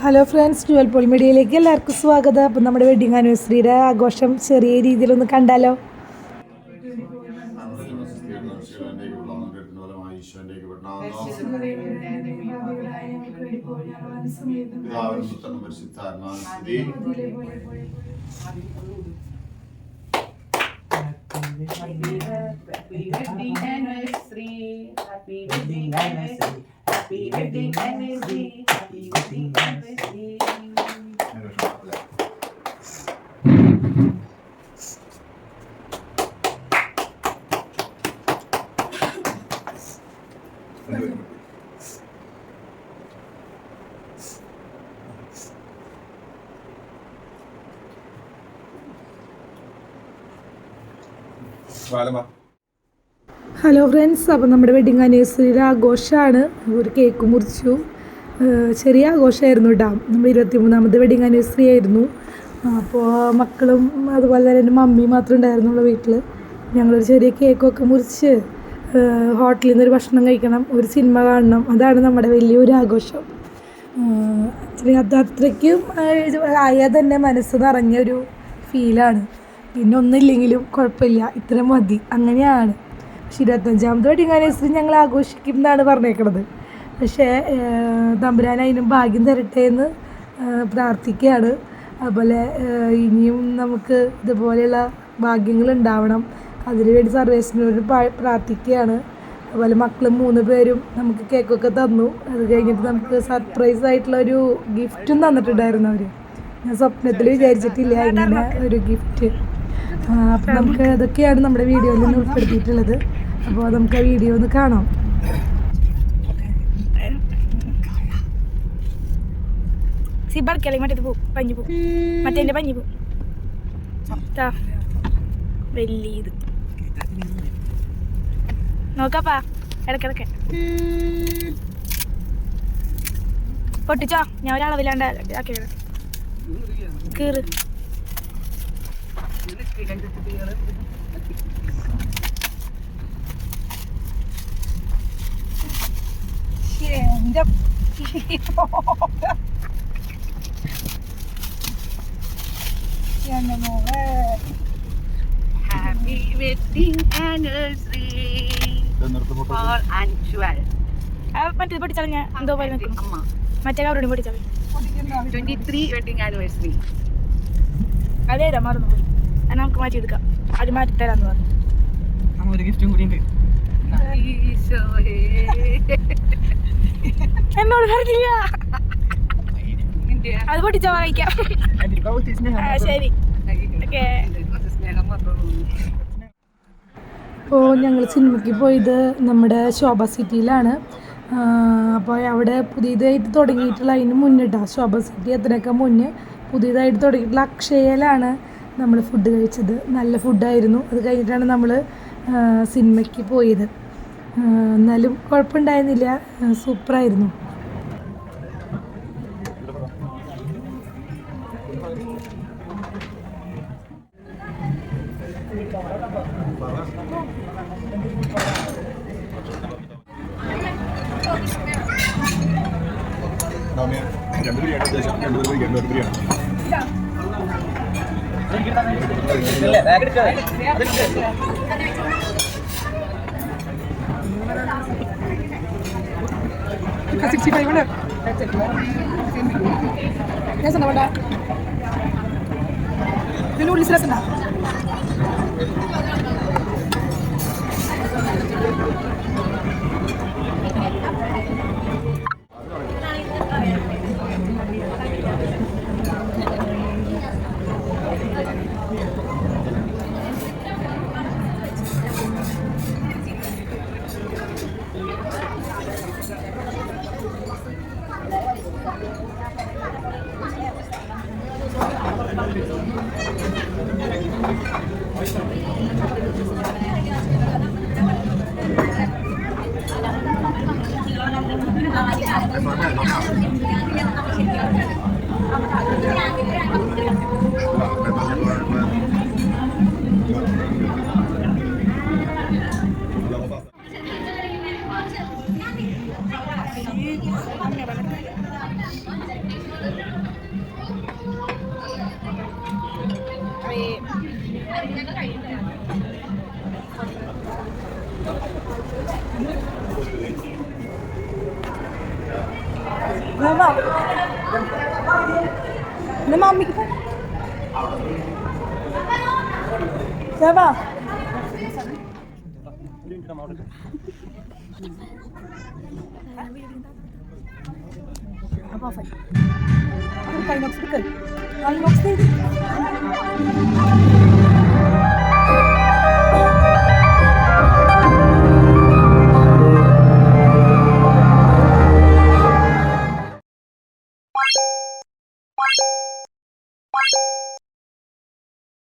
Hello friends, Jual Paul മീഡിയയിലേക്ക് എല്ലാവർക്കും സ്വാഗതം. അപ്പം നമ്മുടെ വെഡിങ് ആനിവേഴ്സറിയുടെ ആഘോഷം ചെറിയ രീതിയിലൊന്ന് കണ്ടാലോ? Happy wedding anniversary, happy wedding anniversary. Hello friends, അപ്പോൾ നമ്മുടെ വെഡിങ് ആനിവേഴ്സറിയുടെ ആഘോഷമാണ്. ഒരു കേക്ക് മുറിച്ചു. ചെറിയ ആഘോഷമായിരുന്നു കേട്ടോ. നമ്മൾ 23ാമത്തെ വെഡിങ് ആനിവേഴ്സറി ആയിരുന്നു. അപ്പോൾ മക്കളും അതുപോലെ തന്നെ എൻ്റെ മമ്മിയും മാത്രമേ ഉണ്ടായിരുന്നുള്ളൂ വീട്ടിൽ. ഞങ്ങളൊരു ചെറിയ കേക്കൊക്കെ മുറിച്ച് ഹോട്ടലിൽ നിന്നൊരു ഭക്ഷണം കഴിക്കണം, ഒരു സിനിമ കാണണം. അതാണ് നമ്മുടെ വലിയൊരു ആഘോഷം. അത്രയ്ക്കും ആയാൽ തന്നെ മനസ്സ് നിറഞ്ഞൊരു ഫീലാണ്. പിന്നെ ഒന്നുമില്ലെങ്കിലും കുഴപ്പമില്ല, ഇത്ര മതി, അങ്ങനെയാണ്. പക്ഷെ 25ാമത്തെ വെഡിങ് ആനിവേഴ്സറി ഞങ്ങൾ ആഘോഷിക്കും എന്നാണ് പറഞ്ഞേക്കണത്. പക്ഷേ തമ്പുരാൻ അതിനും ഭാഗ്യം തരട്ടെ എന്ന് പ്രാർത്ഥിക്കുകയാണ്. അതുപോലെ ഇനിയും നമുക്ക് ഇതുപോലെയുള്ള ഭാഗ്യങ്ങൾ ഉണ്ടാവണം, അതിനുവേണ്ടി സർവേശ്വരനോട് പ്രാർത്ഥിക്കുകയാണ്. അതുപോലെ മക്കളും 3 പേരും നമുക്ക് കേക്കൊക്കെ തന്നു. അത് കഴിഞ്ഞിട്ട് നമുക്ക് സർപ്രൈസ് ആയിട്ടുള്ളൊരു ഗിഫ്റ്റും തന്നിട്ടുണ്ടായിരുന്നു അവർ. ഞാൻ സ്വപ്നത്തിൽ വിചാരിച്ചിട്ടില്ല ഇങ്ങനെ ഒരു ഗിഫ്റ്റ്. അപ്പം നമുക്ക് അതൊക്കെയാണ് നമ്മുടെ വീഡിയോയിൽ നിന്ന് ഉൾപ്പെടുത്തിയിട്ടുള്ളത്. അപ്പോൾ നമുക്ക് ആ വീഡിയോ ഒന്ന് കാണാം. മറ്റേത് പോ പഞ്ഞു പോ മറ്റേ പഞ്ഞു പോ വലിയ ഇത് നോക്കാപ്പാ. ഇടക്കിടക്ക് പൊട്ടിച്ചോ, ഞാൻ ഒരളവിലാണ്ട് ആക്കിയത് കീറ്. Happy wedding anniversary for Anshul. മറ്റേത് പൊട്ടിച്ചാൽ ഞാൻ എന്തോ പോലെ നിൽക്കും. മറ്റേ കവറോടും പൊട്ടിച്ചാൽ 23 wedding anniversary. അതേതാ മറന്നു പോയി. അത് നമുക്ക് മാറ്റിയെടുക്കാം. അത് മാറ്റി തരാന്ന് പറഞ്ഞു. ഒരു ഗിഫ്റ്റും കൂടി ഉണ്ട്. എന്നോട് പറഞ്ഞില്ല. അത് പൊട്ടിച്ചാ കഴിക്കാം. ശരി, ഓക്കെ. അപ്പോൾ ഞങ്ങൾ സിനിമയ്ക്ക് പോയത് നമ്മുടെ ശോഭ സിറ്റിയിലാണ്. അപ്പോൾ അവിടെ പുതിയതായിട്ട് തുടങ്ങിയിട്ടുള്ള അതിന് മുന്നിട്ടാ, ശോഭ സിറ്റി എത്രയൊക്കെ മുന്നേ പുതിയതായിട്ട് തുടങ്ങിയിട്ടുള്ള അക്ഷയയിലാണ് നമ്മൾ ഫുഡ് കഴിച്ചത്. നല്ല ഫുഡായിരുന്നു. അത് കഴിഞ്ഞിട്ടാണ് നമ്മൾ സിനിമയ്ക്ക് പോയത്. എന്നാലും കുഴപ്പമുണ്ടായിരുന്നില്ല, സൂപ്പറായിരുന്നു. നൂഡിൽസ് രസമുണ്ടോ? ദേവാ അപ്പോൾ ഓഫായി. കൈനോക്സ് എടുക്ക്. കൈനോക്സ്